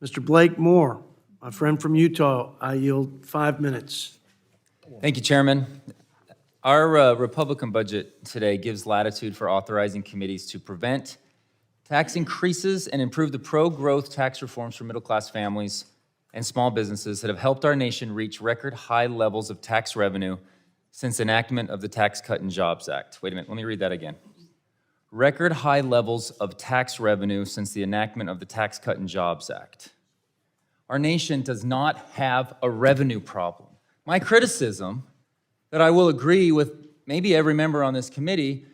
Mr. Blake Moore, my friend from Utah, I yield 5 minutes. Thank you, Chairman. Our Republican budget today gives latitude for authorizing committees to prevent tax increases and improve the pro-growth tax reforms for middle-class families and small businesses that have helped our nation reach record high levels of tax revenue since enactment of the Tax Cut and Jobs Act. Wait a minute, let me read that again. Record high levels of tax revenue since the enactment of the Tax Cut and Jobs Act. Our nation does not have a revenue problem. My criticism, that I will agree with maybe every member on this committee,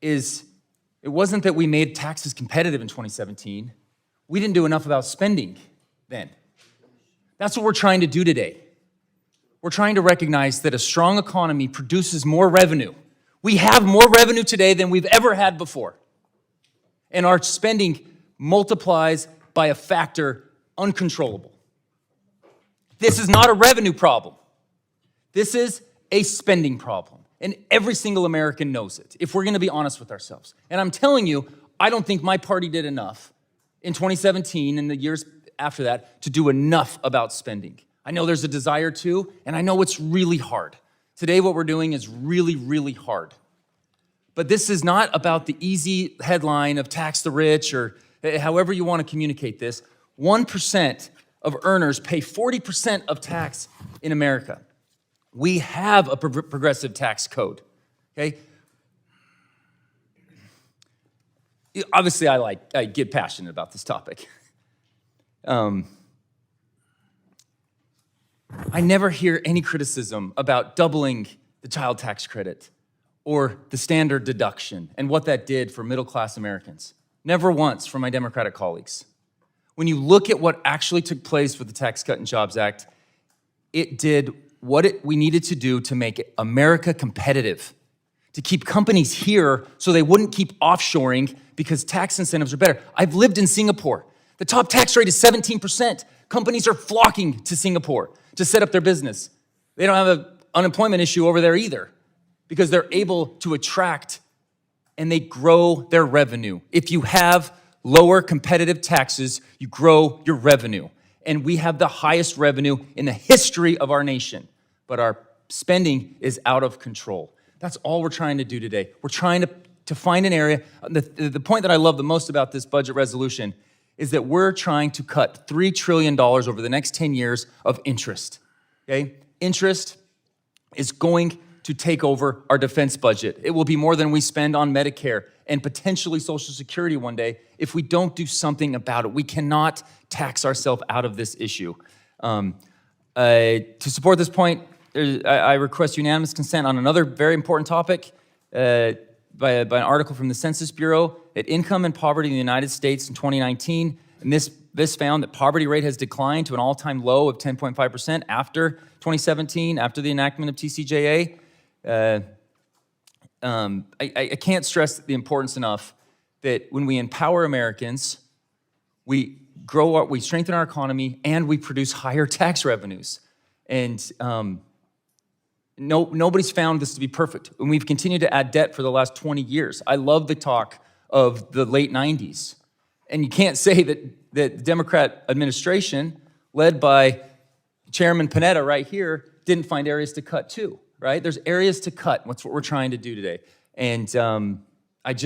is it wasn't that we made taxes competitive in 2017. We didn't do enough about spending then. That's what we're trying to do today. We're trying to recognize that a strong economy produces more revenue. We have more revenue today than we've ever had before. And our spending multiplies by a factor uncontrollable. This is not a revenue problem. This is a spending problem. And every single American knows it, if we're gonna be honest with ourselves. And I'm telling you, I don't think my party did enough in 2017 and the years after that to do enough about spending. I know there's a desire to, and I know it's really hard. Today, what we're doing is really, really hard. But this is not about the easy headline of tax the rich or however you want to communicate this. 1% of earners pay 40% of tax in America. We have a progressive tax code, okay? Obviously, I get passionate about this topic. I never hear any criticism about doubling the child tax credit or the standard deduction and what that did for middle-class Americans. Never once from my Democratic colleagues. When you look at what actually took place with the Tax Cut and Jobs Act, it did what we needed to do to make America competitive, to keep companies here so they wouldn't keep offshoring because tax incentives are better. I've lived in Singapore. The top tax rate is 17%. Companies are flocking to Singapore to set up their business. They don't have an unemployment issue over there either because they're able to attract and they grow their revenue. If you have lower competitive taxes, you grow your revenue. And we have the highest revenue in the history of our nation, but our spending is out of control. That's all we're trying to do today. We're trying to find an area. The point that I love the most about this budget resolution is that we're trying to cut $3 trillion over the next 10 years of interest, okay? Interest is going to take over our defense budget. It will be more than we spend on Medicare and potentially Social Security one day if we don't do something about it. We cannot tax ourselves out of this issue. To support this point, I request unanimous consent on another very important topic by an article from the Census Bureau that income and poverty in the United States in 2019, and this found that poverty rate has declined to an all-time low of 10.5% after 2017, after the enactment of TCJA. I can't stress the importance enough that when we empower Americans, we strengthen our economy, and we produce higher tax revenues. And nobody's found this to be perfect. And we've continued to add debt for the last 20 years. I love the talk of the late 90s. And you can't say that the Democrat administration, led by Chairman Panetta right here, didn't find areas to cut too, right? There's areas to cut. That's what we're trying to do today. And it's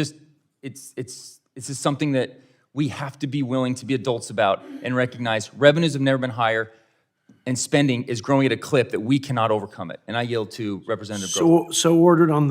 just something that we have to be willing to be adults about and recognize revenues have never been higher, and spending is growing at a clip that we cannot overcome it. And I yield to Representative Grover. So ordered on